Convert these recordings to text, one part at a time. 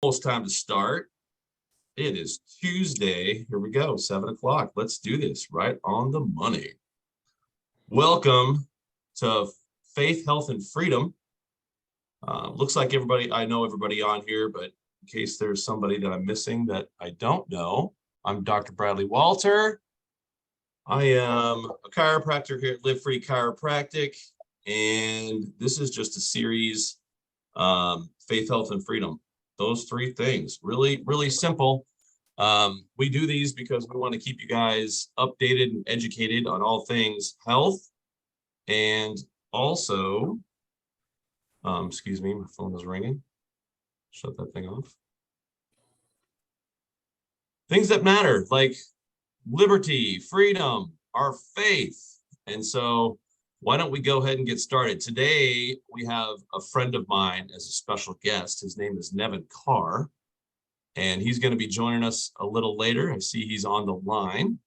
Almost time to start. It is Tuesday. Here we go, 7 o'clock. Let's do this right on the money. Welcome to Faith, Health, and Freedom. Looks like I know everybody on here, but in case there's somebody that I'm missing that I don't know, I'm Dr. Bradley Walter. I am a chiropractor here at Live Free Chiropractic, and this is just a series, Faith, Health, and Freedom. Those three things, really, really simple. We do these because we want to keep you guys updated and educated on all things health, and also, excuse me, my phone is ringing. Shut that thing off. Things that matter, like liberty, freedom, our faith. And so why don't we go ahead and get started? Today, we have a friend of mine as a special guest. His name is Nevin Carr, and he's going to be joining us a little later. I see he's on the line,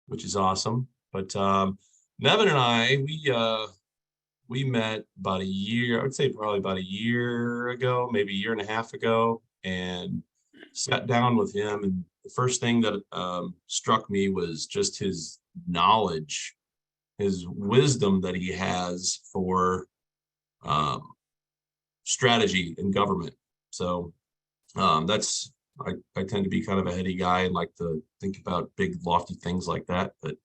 which is awesome. But Nevin and I, we met about a year, I would say probably about a year ago, maybe a year and a half ago, and sat down with him. And the first thing that struck me was just his knowledge, his wisdom that he has for strategy in government. So I tend to be kind of a heady guy and like to think about big, lofty things like that. But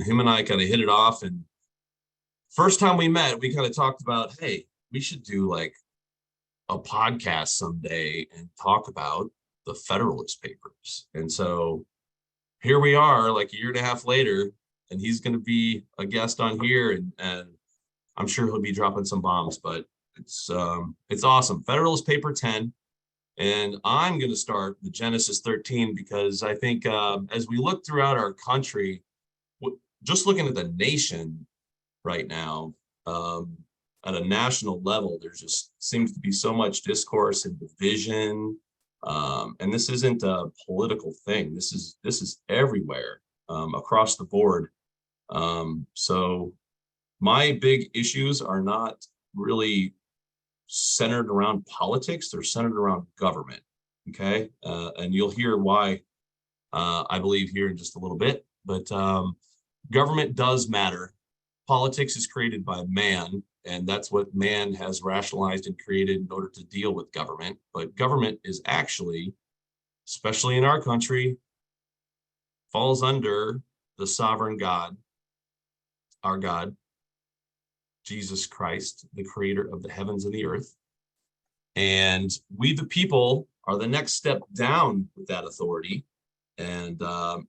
him and I kind of hit it off. And first time we met, we kind of talked about, hey, we should do like a podcast someday and talk about the Federalist Papers. And so here we are, like a year and a half later, and he's going to be a guest on here, and I'm sure he'll be dropping some bombs, but it's awesome. Federalist Paper 10, and I'm going to start the Genesis 13 because I think as we look throughout our country, just looking at the nation right now, at a national level, there just seems to be so much discourse and division. And this isn't a political thing. This is everywhere, across the board. So my big issues are not really centered around politics. They're centered around government. Okay. And you'll hear why I believe here in just a little bit. But government does matter. Politics is created by man, and that's what man has rationalized and created in order to deal with government. But government is actually, especially in our country, falls under the sovereign God, our God, Jesus Christ, the creator of the heavens and the earth. And we, the people, are the next step down with that authority. And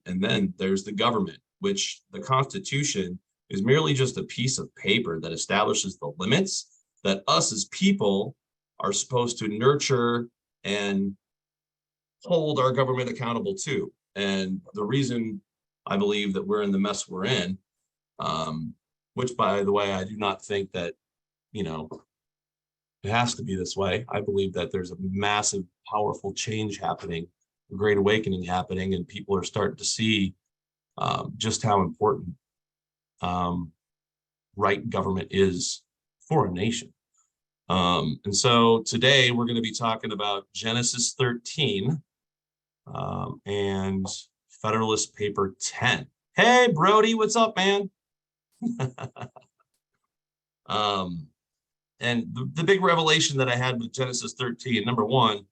then there's the government, which the Constitution is merely just a piece of paper that establishes the limits that us as people are supposed to nurture and hold our government accountable to. And the reason I believe that we're in the mess we're in, which, by the way, I do not think that, it has to be this way. I believe that there's a massive, powerful change happening, a great awakening happening, and people are starting to see just how important right government is for a nation. And so today we're going to be talking about Genesis 13 and Federalist Paper 10. Hey, Brody, what's up, man? And the big revelation that I had with Genesis 13, number one,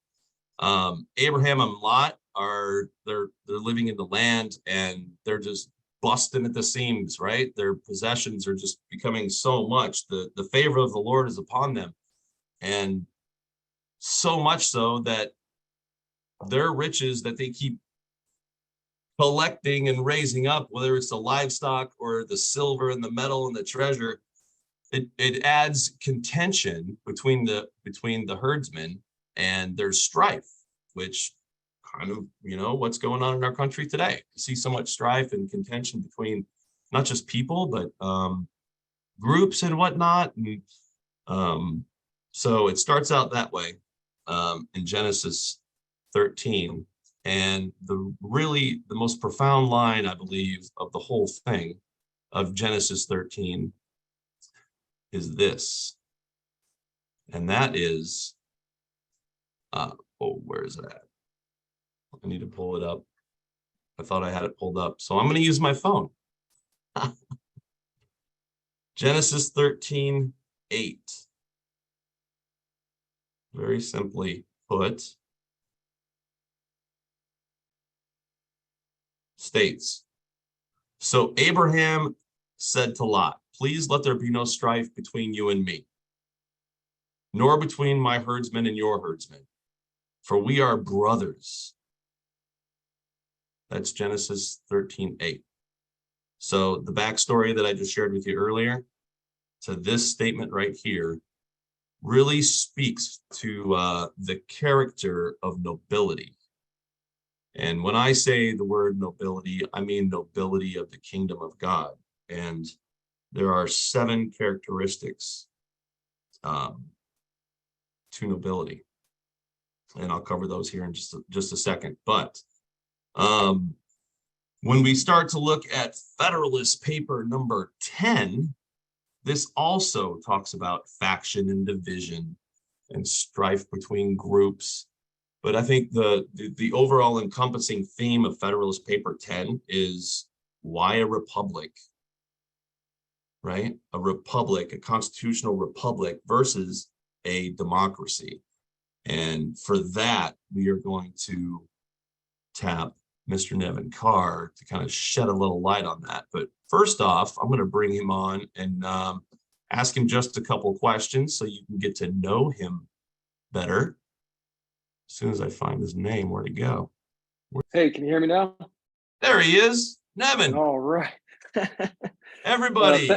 Abraham and Lot they're living in the land, and they're just busting at the seams, right? Their possessions are just becoming so much. The favor of the Lord is upon them. And so much so that their riches that they keep collecting and raising up, whether it's the livestock or the silver and the metal and the treasure, it adds contention between the herdsmen, and there's strife, which kind of, what's going on in our country today. You see so much strife and contention between not just people, but groups and whatnot. And so it starts out that way in Genesis 13. And the most profound line, I believe, of the whole thing of Genesis 13 is this. And that is Oh, where is it at? I need to pull it up. I thought I had it pulled up. So I'm going to use my phone. Genesis 13:8. Very simply put, states, so Abraham said to Lot, please let there be no strife between you and me, nor between my herdsmen and your herdsmen, for we are brothers. That's Genesis 13:8. So the backstory that I just shared with you earlier to this statement right here really speaks to the character of nobility. And when I say the word nobility, I mean nobility of the kingdom of God. And there are 7 characteristics to nobility. And I'll cover those here in just a second. But when we start to look at Federalist paper number 10, this also talks about faction and division and strife between groups. But I think the overall encompassing theme of Federalist paper 10 is why a republic, right? A republic, a constitutional republic versus a democracy. And for that, we are going to tap Mr. Nevin Carr to kind of shed a little light on that. But first off, I'm going to bring him on and ask him just a couple questions so you can get to know him better. As soon as I find his name, where'd he go? Hey, can you hear me now? There he is, Nevin. All right. Everybody.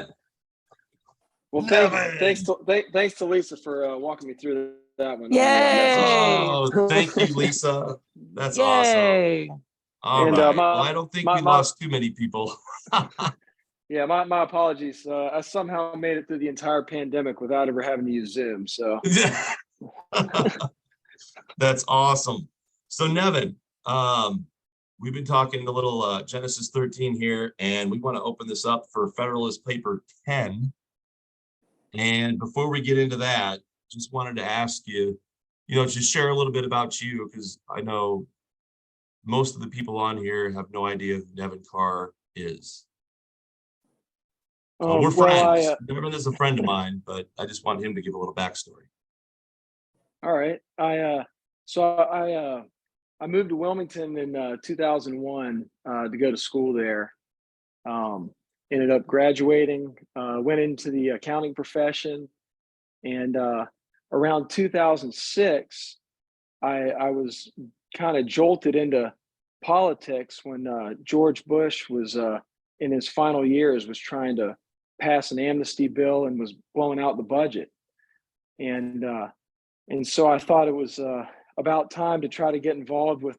Thanks to Lisa for walking me through that one. Yay! Oh, thank you, Lisa. That's awesome. All right. Well, I don't think we lost too many people. Yeah, my apologies. I somehow made it through the entire pandemic without ever having to use Zoom. So that's awesome. So Nevin, we've been talking a little Genesis 13 here, and we want to open this up for Federalist paper 10. And before we get into that, just wanted to ask you, just share a little bit about you, because I know most of the people on here have no idea who Nevin Carr is. We're friends. Nevin is a friend of mine, but I just want him to give a little backstory. All right. I moved to Wilmington in 2001 to go to school there. Ended up graduating, went into the accounting profession, and around 2006, I was kind of jolted into politics when George Bush was in his final years, was trying to pass an amnesty bill and was blowing out the budget. And so I thought it was about time to try to get involved with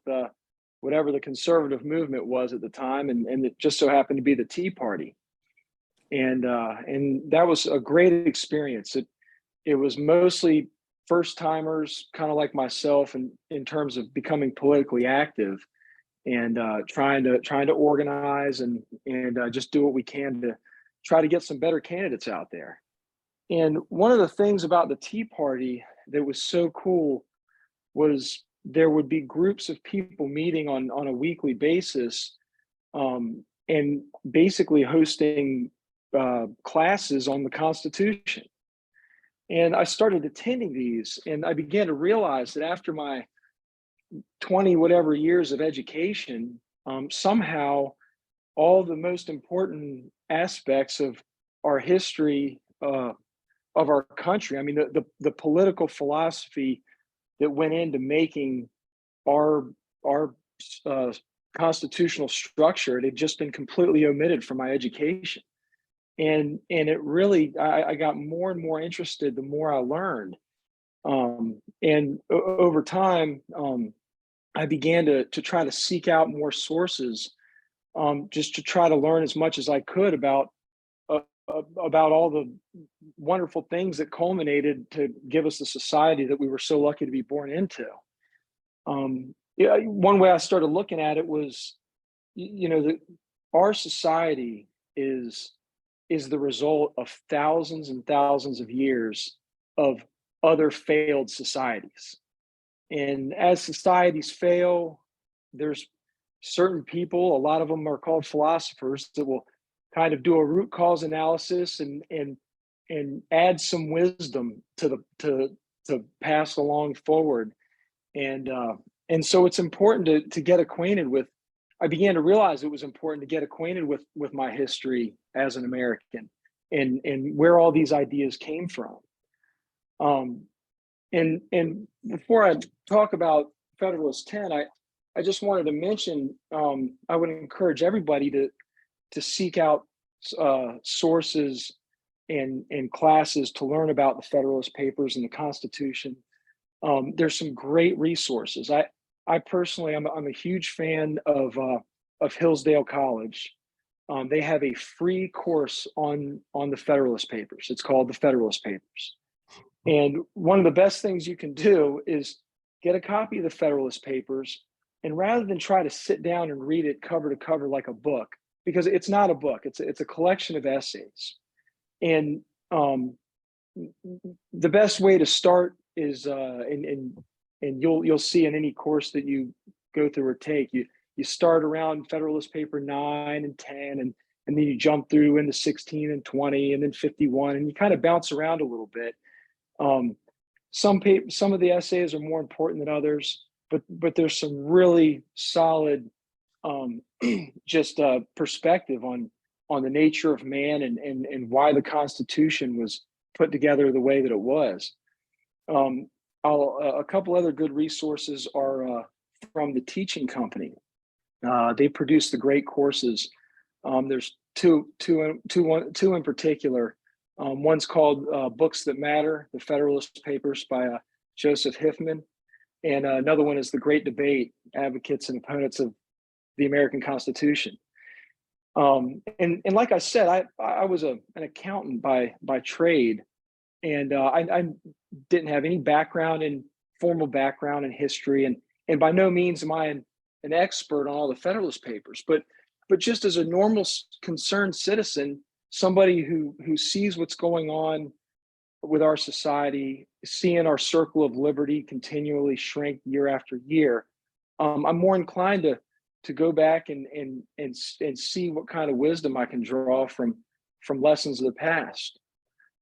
whatever the conservative movement was at the time, and it just so happened to be the Tea Party. And that was a great experience. It was mostly first timers, kind of like myself, in terms of becoming politically active and trying to organize and just do what we can to try to get some better candidates out there. And one of the things about the Tea Party that was so cool was there would be groups of people meeting on a weekly basis, and basically hosting classes on the Constitution. And I started attending these, and I began to realize that after my 20 whatever years of education, somehow all the most important aspects of our history of our country, I mean, the political philosophy that went into making our constitutional structure, it had just been completely omitted from my education. And it really, I got more and more interested the more I learned. And over time, I began to try to seek out more sources, just to try to learn as much as I could about all the wonderful things that culminated to give us the society that we were so lucky to be born into. One way I started looking at it was, our society is the result of thousands and thousands of years of other failed societies. And as societies fail, there's certain people, a lot of them are called philosophers, that will kind of do a root cause analysis and add some wisdom to the to pass along forward. And so it's important to get acquainted with. I began to realize it was important to get acquainted with my history as an American and where all these ideas came from. And before I talk about Federalist 10, I just wanted to mention, I would encourage everybody to seek out sources and classes to learn about the Federalist Papers and the Constitution. There's some great resources. I personally, I'm a huge fan of Hillsdale College. They have a free course on the Federalist Papers. It's called the Federalist Papers. And one of the best things you can do is get a copy of the Federalist Papers, and rather than try to sit down and read it cover to cover like a book, because it's not a book, it's a collection of essays. And the best way to start is, and you'll see in any course that you go through or take, you start around Federalist Paper 9 and 10, and then you jump through into 16 and 20, and then 51, and you kind of bounce around a little bit. Some of the essays are more important than others, but there's some really solid just perspective on the nature of man and why the Constitution was put together the way that it was. A couple other good resources are from the Teaching Company. They produce the great courses. There's two in particular. One's called Books That Matter, the Federalist Papers by Joseph Hiffman. And another one is The Great Debate, Advocates and Opponents of the American Constitution. And like I said, I was an accountant by trade, and I didn't have any formal background in history, and by no means am I an expert on all the Federalist Papers, but just as a normal concerned citizen, somebody who sees what's going on with our society, seeing our circle of liberty continually shrink year after year, I'm more inclined to go back and see what kind of wisdom I can draw from lessons of the past.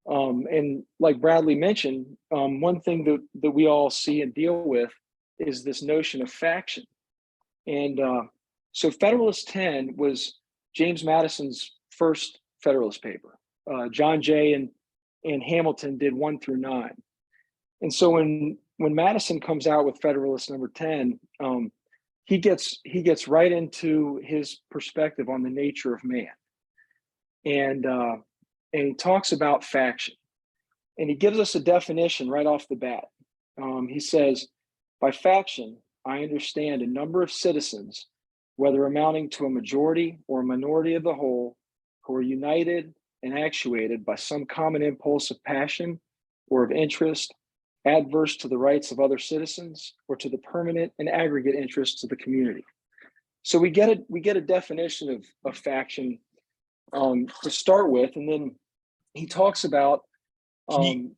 And like Bradley mentioned, one thing that we all see and deal with is this notion of faction. And so Federalist 10 was James Madison's first Federalist paper. John Jay and Hamilton did 1 through 9. And so when Madison comes out with Federalist number 10, he gets right into his perspective on the nature of man. And he talks about faction. And he gives us a definition right off the bat. He says, by faction, I understand a number of citizens, whether amounting to a majority or a minority of the whole, who are united and actuated by some common impulse of passion or of interest, adverse to the rights of other citizens or to the permanent and aggregate interests of the community. So we get a definition of faction to start with, and then he talks about really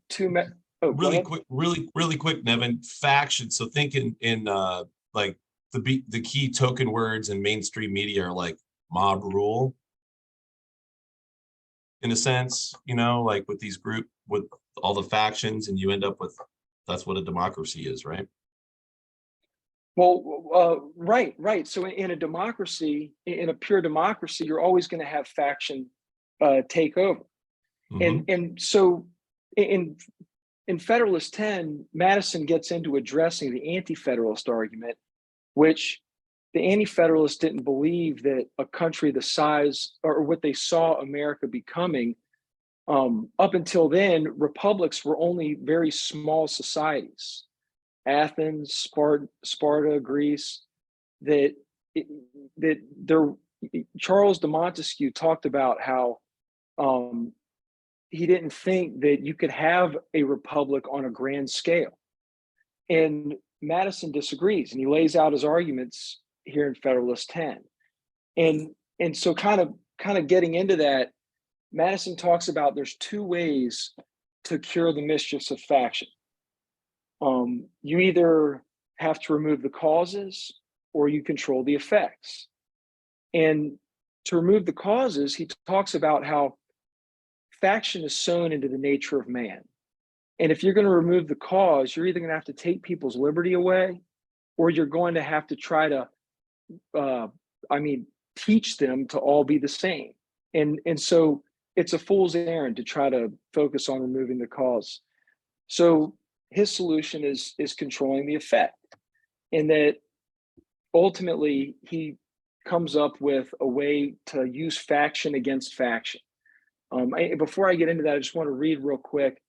quick, Nevin. Faction. So think in like the key token words in mainstream media are like mob rule, in a sense, like with with all the factions, and you end up with, that's what a democracy is, right? Well, right. So in a democracy, in a pure democracy, you're always going to have faction take over. Mm-hmm. And so in Federalist 10, Madison gets into addressing the anti-federalist argument, which the anti-federalists didn't believe that a country the size or what they saw America becoming. Up until then, republics were only very small societies. Athens, Sparta, Greece, Charles de Montesquieu talked about how he didn't think that you could have a republic on a grand scale. And Madison disagrees, and he lays out his arguments here in Federalist 10. And so kind of getting into that, Madison talks about there's 2 ways to cure the mischiefs of faction. You either have to remove the causes or you control the effects. And to remove the causes, he talks about how faction is sown into the nature of man. And if you're going to remove the cause, you're either going to have to take people's liberty away, or you're going to have to try to, teach them to all be the same. And so it's a fool's errand to try to focus on removing the cause. So his solution is controlling the effect, and that ultimately he comes up with a way to use faction against faction. Before I get into that, I just want to read real quick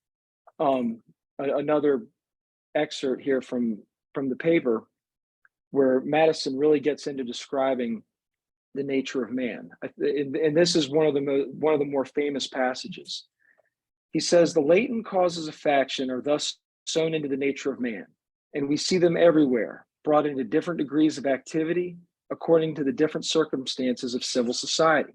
another excerpt here from the paper, where Madison really gets into describing the nature of man, and this is one of the more famous passages. He says, "The latent causes of faction are thus sown into the nature of man, and we see them everywhere, brought into different degrees of activity according to the different circumstances of civil society.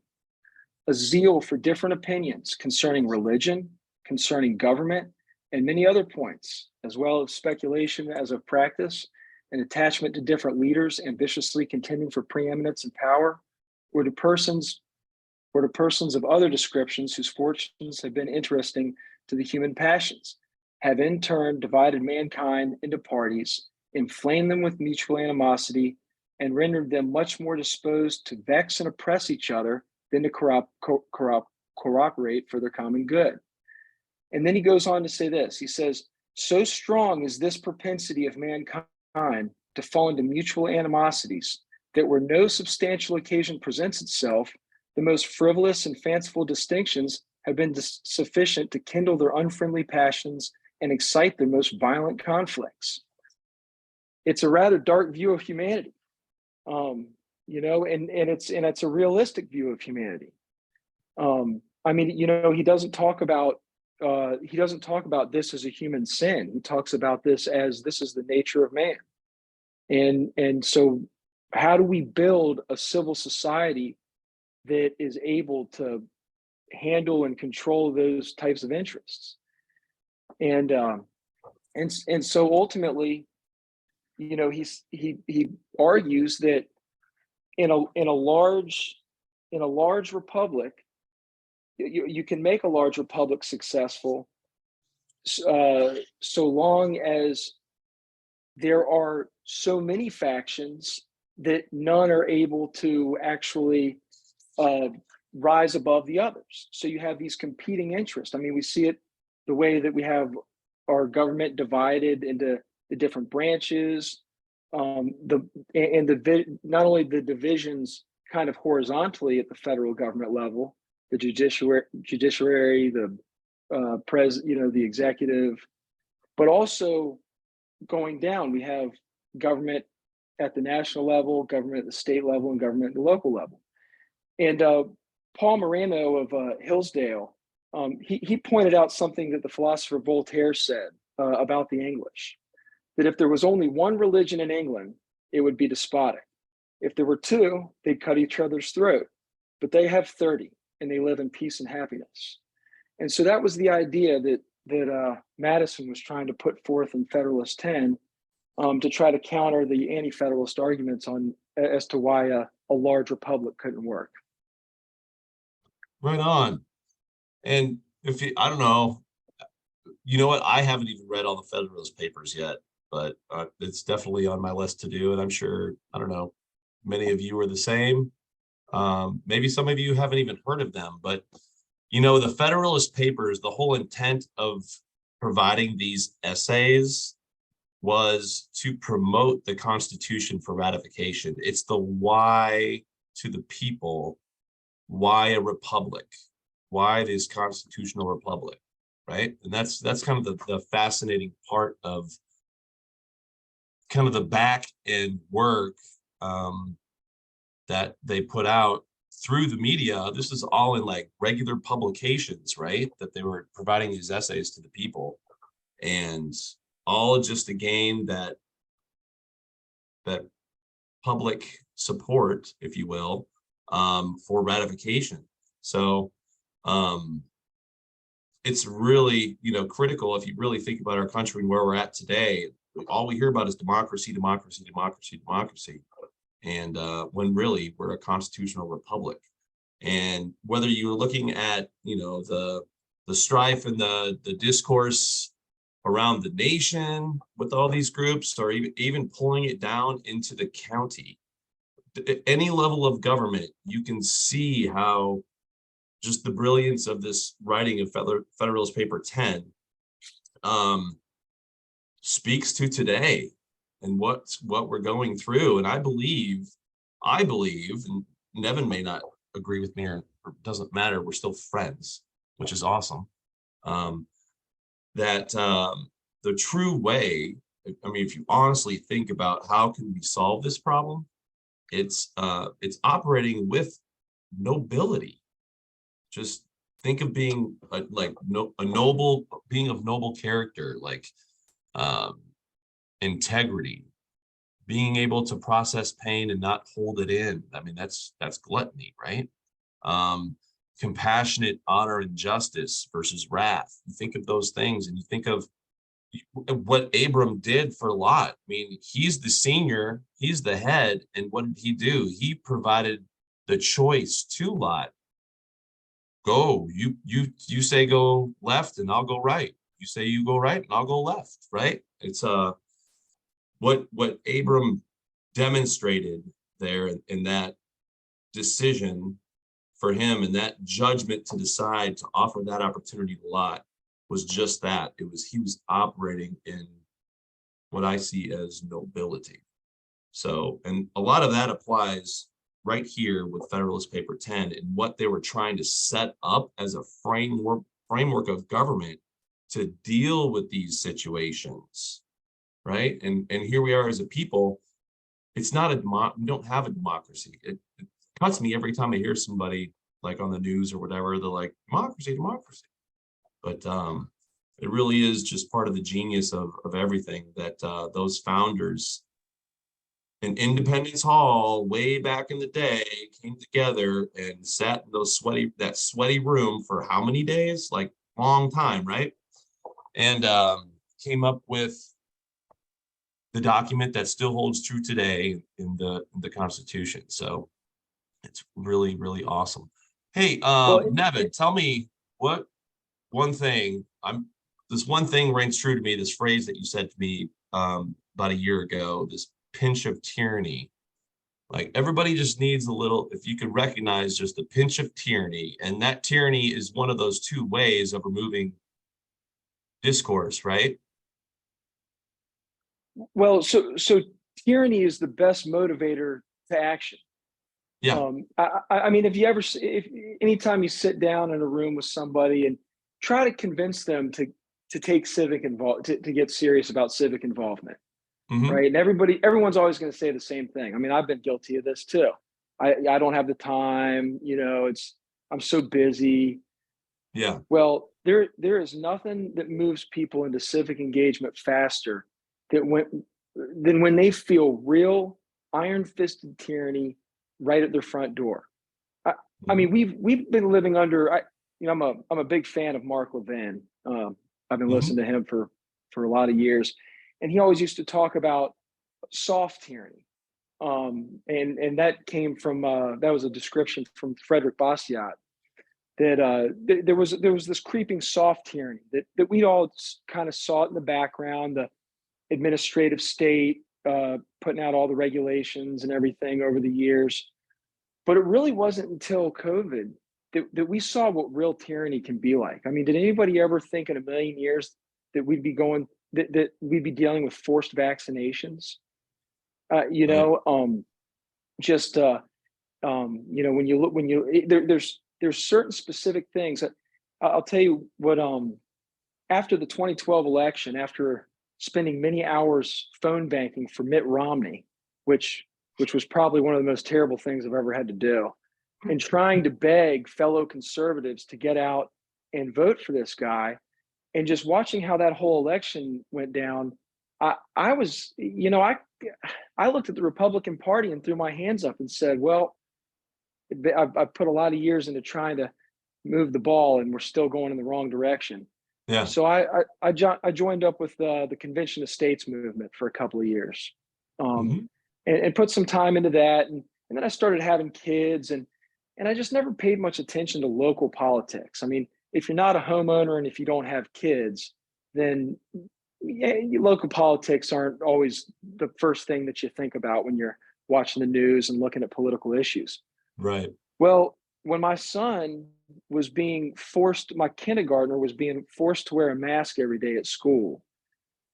A zeal for different opinions concerning religion, concerning government, and many other points, as well as speculation as of practice, an attachment to different leaders ambitiously contending for preeminence and power, or to persons of other descriptions whose fortunes have been interesting to the human passions, have in turn divided mankind into parties, inflamed them with mutual animosity, and rendered them much more disposed to vex and oppress each other than to cooperate for their common good." And then he goes on to say this. He says, "So strong is this propensity of mankind to fall into mutual animosities that where no substantial occasion presents itself, the most frivolous and fanciful distinctions have been sufficient to kindle their unfriendly passions and excite their most violent conflicts." It's a rather dark view of humanity, and it's a realistic view of humanity. He doesn't talk about this as a human sin. He talks about this is the nature of man. And so how do we build a civil society that is able to handle and control those types of interests? And so ultimately, he argues that in a large republic, you can make a large republic successful so long as there are so many factions that none are able to actually rise above the others. So you have these competing interests. I mean, we see it the way that we have our government divided into the different branches, not only the divisions kind of horizontally at the federal government level, the judiciary, the the executive, but also going down, we have government at the national level, government at the state level, and government at the local level. And Paul Moreno of Hillsdale, he pointed out something that the philosopher Voltaire said about the English, that if there was only one religion in England, it would be despotic. If there were two, they'd cut each other's throat. But they have 30, and they live in peace and happiness. And so that was the idea that Madison was trying to put forth in Federalist 10 to try to counter the anti-federalist arguments as to why a large republic couldn't work. Right on. And I don't know, you know what? I haven't even read all the Federalist papers yet, but it's definitely on my list to do. And I'm sure, I don't know, many of you are the same. Maybe some of you haven't even heard of them, but the Federalist Papers, the whole intent of providing these essays was to promote the Constitution for ratification. It's the why to the people, why a republic, why this constitutional republic, right? And that's kind of the fascinating part of kind of the back end work that they put out through the media. This is all in like regular publications, right? That they were providing these essays to the people, and all just to gain that public support, if you will, for ratification. So it's really, critical if you really think about our country and where we're at today. all we hear about is democracy, democracy, democracy, democracy. And when really we're a constitutional republic. And whether you're looking at, the strife and the discourse around the nation with all these groups, or even pulling it down into the county, any level of government, you can see how just the brilliance of this writing of Federalist Paper 10 speaks to today and what we're going through. And I believe, and Nevin may not agree with me, or doesn't matter, we're still friends, which is awesome. That the true way, I mean, if you honestly think about how can we solve this problem, it's operating with nobility. Just think of being a noble, being of noble character, like integrity, being able to process pain and not hold it in. I mean, that's gluttony, right? Compassionate honor and justice versus wrath. You think of those things, and you think of what Abram did for Lot. I mean, he's the senior, he's the head, and what did he do? He provided the choice to Lot. Go, you say go left and I'll go right. You say you go right and I'll go left, right? It's what Abram demonstrated there in that decision for him, and that judgment to decide to offer that opportunity to Lot, was just that. He was operating in what I see as nobility. So, and a lot of that applies right here with Federalist Paper 10 and what they were trying to set up as a framework of government to deal with these situations, right? And here we are as a people. It's not we don't have a democracy. It cuts me every time I hear somebody like on the news or whatever, they're like, democracy, democracy. But it really is just part of the genius of everything that those founders in Independence Hall way back in the day came together and sat in that sweaty room for how many days? Like long time, right? And came up with the document that still holds true today in the Constitution. So it's really, really awesome. Hey, Nevin, tell me what this one thing rings true to me, this phrase that you said to me about a year ago, this pinch of tyranny. Like everybody just needs a little, if you could recognize just a pinch of tyranny, and that tyranny is one of those two ways of removing discourse, right? Well, so tyranny is the best motivator to action. Yeah. I mean, if anytime you sit down in a room with somebody and try to convince them to take to get serious about civic involvement, right? And everyone's always going to say the same thing. I mean, I've been guilty of this too. I don't have the time, I'm so busy. Yeah. Well, there is nothing that moves people into civic engagement faster than when they feel real iron-fisted tyranny right at their front door. I mean, we've been living under. I'm a big fan of Mark Levin. I've been listening to him for a lot of years, and he always used to talk about soft tyranny, and that came from that was a description from Frederick Bastiat, that there was this creeping soft tyranny that we all kind of saw it in the background, the administrative state putting out all the regulations and everything over the years. But it really wasn't until COVID that we saw what real tyranny can be like. I mean, did anybody ever think in a million years that we'd be dealing with forced vaccinations? When there's certain specific things. I'll tell you what. After the 2012 election, after spending many hours phone banking for Mitt Romney, which was probably one of the most terrible things I've ever had to do, and trying to beg fellow conservatives to get out and vote for this guy, and just watching how that whole election went down, I looked at the Republican Party and threw my hands up and said, well, I've put a lot of years into trying to move the ball and we're still going in the wrong direction. Yeah. So I joined up with the Convention of States movement for a couple of years, um, Hmm. and put some time into that, and then I started having kids, and I just never paid much attention to local politics. I mean, if you're not a homeowner and if you don't have kids, then yeah, local politics aren't always the first thing that you think about when you're watching the news and looking at political issues. Right. Well, when my son was being forced, my kindergartner was being forced to wear a mask every day at school,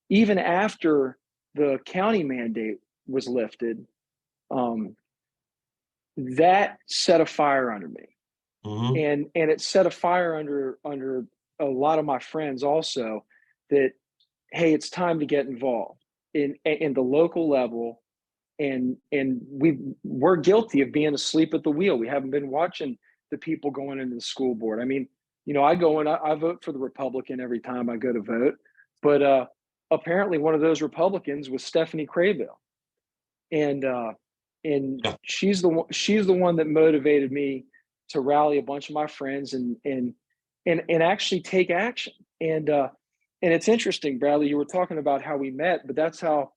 even after the county mandate was lifted, um, that set a fire under me, Hmm. and it set a fire under a lot of my friends also. That, hey, it's time to get involved in the local level, and we're guilty of being asleep at the wheel. We haven't been watching the people going into the school board. I mean, I go and I vote for the Republican every time I go to vote, but apparently one of those Republicans was Stephanie Craybill, and Yeah. she's the one that motivated me to rally a bunch of my friends and actually take action. And it's interesting, Bradley, you were talking about how we met, but that's how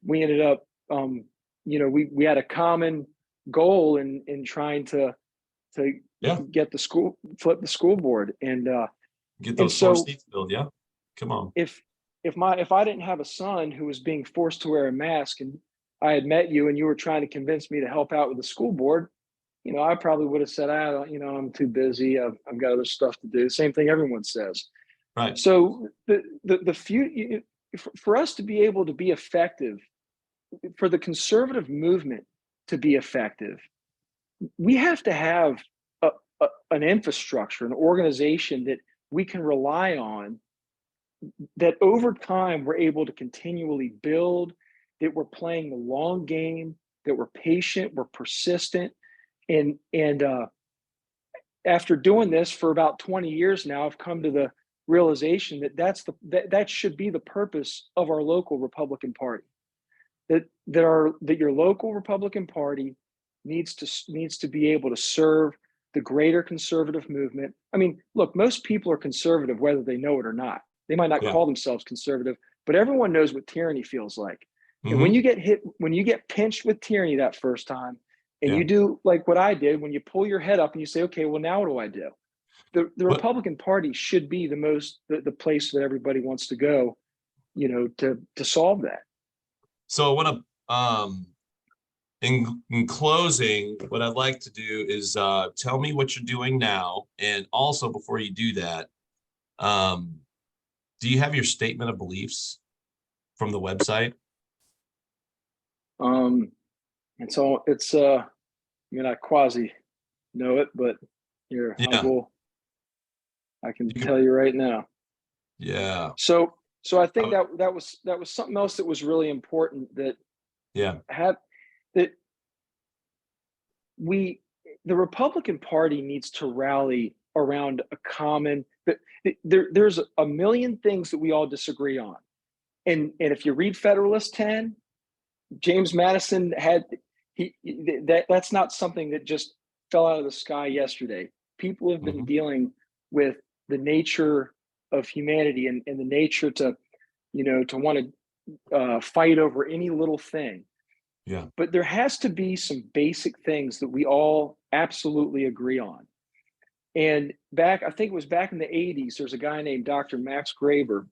we ended up, we had a common goal in trying to Yeah. flip the school board. Get And those 4 so seats filled. Yeah. Come on. if I didn't have a son who was being forced to wear a mask, and I had met you and you were trying to convince me to help out with the school board, I probably would have said, I'm too busy. I've got other stuff to do. Same thing everyone says. Right. So the few, for us to be able to be effective, for the conservative movement to be effective, we have to have an infrastructure, an organization that we can rely on, that over time we're able to continually build, that we're playing the long game, that we're patient, we're persistent. And after doing this for about 20 years now, I've come to the realization that that should be the purpose of our local Republican Party. That your local Republican Party needs to be able to serve the greater conservative movement. I mean, look, most people are conservative whether they know it or not. They might not Yeah. call themselves conservative, but everyone knows what tyranny feels like. And Hmm. when you get pinched with tyranny that first time, and Yeah. you do like what I did, when you pull your head up and you say, okay, well, now what do I do? The What? Republican Party should be the place that everybody wants to go, to solve that. So I want to, in closing, what I'd like to do is tell me what you're doing now, and also before you do that, um, do you have your statement of beliefs from the website? Um, I mean, I quasi know it, but here Yeah. I can You could. tell you right now. Yeah. So I think I- that was something else that was really important, that yeah. had that we the Republican Party needs to rally around a common, there's a million things that we all disagree on. And if you read Federalist 10, James Madison had he that's not something that just fell out of the sky yesterday. People have been Hmm. dealing with the nature of humanity, and the nature to want to fight over any little thing. Yeah. But there has to be some basic things that we all absolutely agree on. And I think it was back in the 80s, there's a guy named Dr. Max Graber.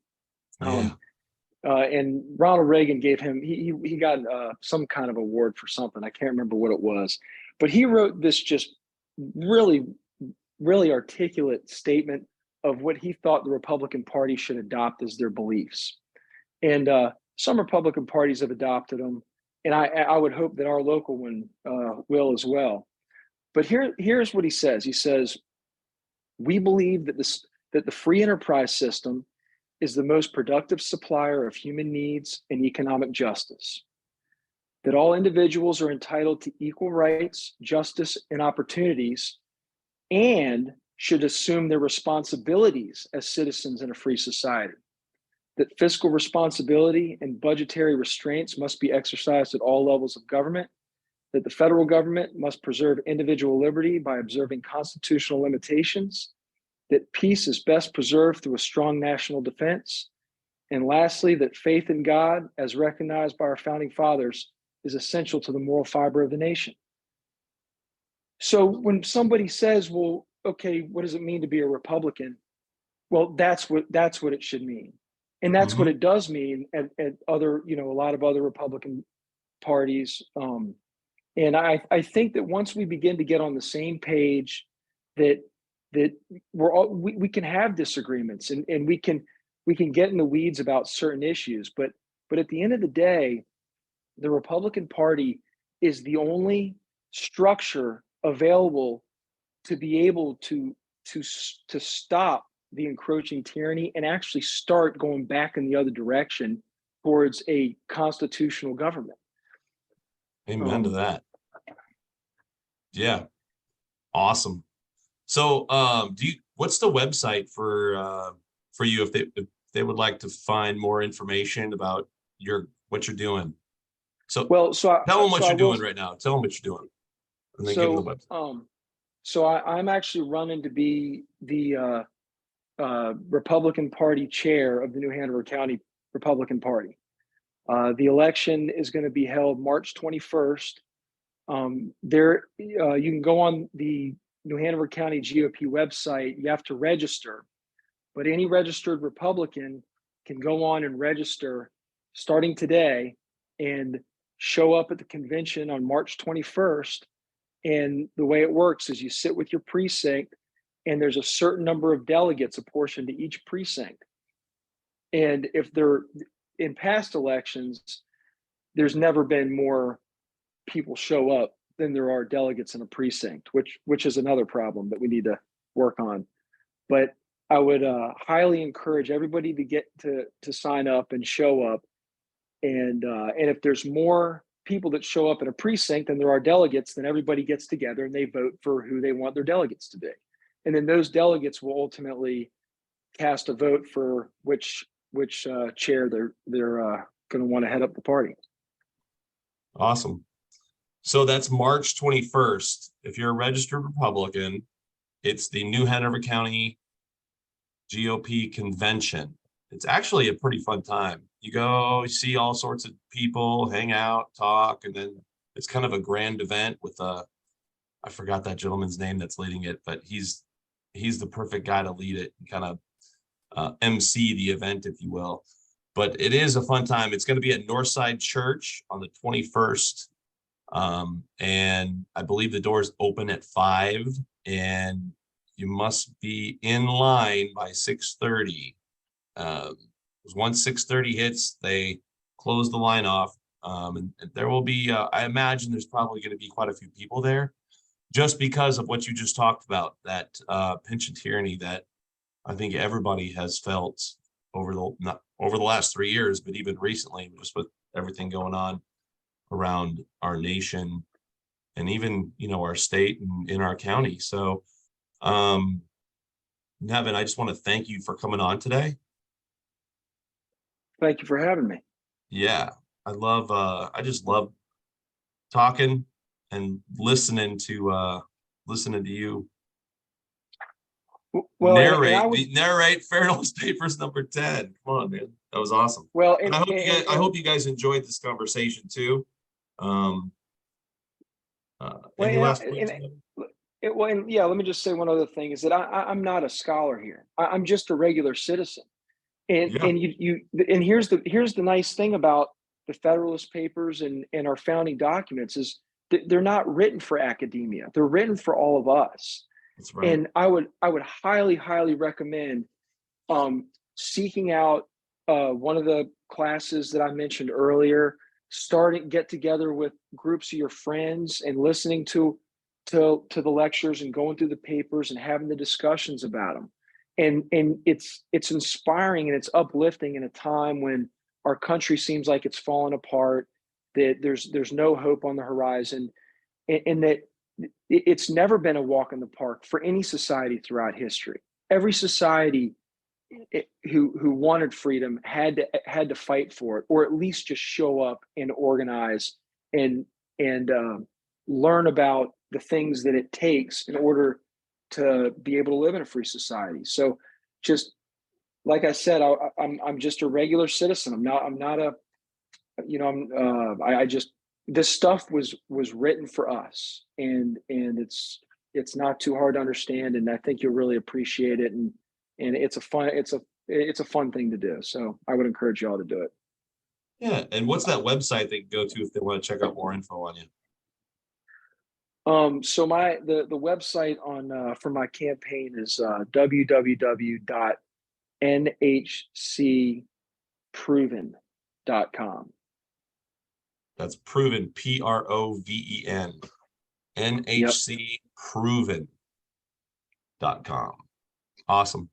Yeah. Um, and Ronald Reagan gave him, he got some kind of award for something. I can't remember what it was, but he wrote this just really, really articulate statement of what he thought the Republican Party should adopt as their beliefs. And some Republican parties have adopted them, and I would hope that our local one will as well. But here's what he says. He says, we believe that the free enterprise system is the most productive supplier of human needs and economic justice, that all individuals are entitled to equal rights, justice, and opportunities, and should assume their responsibilities as citizens in a free society, that fiscal responsibility and budgetary restraints must be exercised at all levels of government, that the federal government must preserve individual liberty by observing constitutional limitations, that peace is best preserved through a strong national defense, and lastly, that faith in God, as recognized by our founding fathers, is essential to the moral fiber of the nation. So when somebody says, well, okay, what does it mean to be a Republican? Well, that's what it should mean. And that's what Mhm. it does mean at other, a lot of other Republican parties. And I think that once we begin to get on the same page, that we can have disagreements, and we can get in the weeds about certain issues, but at the end of the day, the Republican Party is the only structure available to be able to stop the encroaching tyranny and actually start going back in the other direction towards a constitutional government. Amen to that. Yeah, awesome. So, what's the website for you if they would like to find more information about what you're doing? So Well, tell them so what I you're will. doing right now. Tell them what you're doing, and then give them the So website. I'm actually running to be the Republican Party chair of the New Hanover County Republican Party. The election is going to be held March 21st. You can go on the New Hanover County GOP website. You have to register, but any registered Republican can go on and register starting today and show up at the convention on March 21st. And the way it works is you sit with your precinct, and there's a certain number of delegates apportioned to each precinct. And if they're in past elections, there's never been more people show up than there are delegates in a precinct, which is another problem that we need to work on. But I would highly encourage everybody to get to sign up and show up. And if there's more people that show up in a precinct than there are delegates, then everybody gets together and they vote for who they want their delegates to be. And then those delegates will ultimately cast a vote for which chair they're going to want to head up the party. Awesome. So that's March 21st. If you're a registered Republican, it's the New Hanover County GOP convention. It's actually a pretty fun time. You go, you see all sorts of people, hang out, talk, and then it's kind of a grand event with I forgot that gentleman's name that's leading it, but he's the perfect guy to lead it and kind of MC the event, if you will. But it is a fun time. It's going to be at Northside Church on the 21st. And I believe the doors open at 5, and you must be in line by 6:30. Once 6:30 hits, they close the line off. And there will be, I imagine there's probably going to be quite a few people there just because of what you just talked about, that pinch of tyranny that I think everybody has felt not over the last 3 years, but even recently, just with everything going on around our nation and even, our state and in our county. So, Nevin, I just want to thank you for coming on today. Thank you for having me. Yeah, I just love talking and listening to you Well, and I was narrate Federalist Papers number 10. Come on, man. That was awesome. well, And I hope you guys enjoyed this conversation too. Any last points? yeah, let me just say one other thing is that I'm not a scholar here. I'm just a regular citizen. And Yeah, and here's the nice thing about the Federalist Papers and our founding documents is they're not written for academia. They're written for all of us. that's right. And I would highly recommend seeking out one of the classes that I mentioned earlier. Get together with groups of your friends and listening to the lectures and going through the papers and having the discussions about them. And it's inspiring and it's uplifting in a time when our country seems like it's falling apart, that there's no hope on the horizon, and that it's never been a walk in the park for any society throughout history. Every society who wanted freedom had to fight for it, or at least just show up and organize and learn about the things that it takes in order to be able to live in a free society. So just like I said, I'm just a regular citizen. I'm not a, you know, I just, this stuff was written for us, and it's not too hard to understand, and I think you'll really appreciate it. And it's a fun thing to do. So I would encourage you all to do it. Yeah. And what's that website they can go to if they want to check out more info on you? So the website on for my campaign is www.nhcproven.com. That's Proven, Proven, Yep. NHCproven.com. Awesome.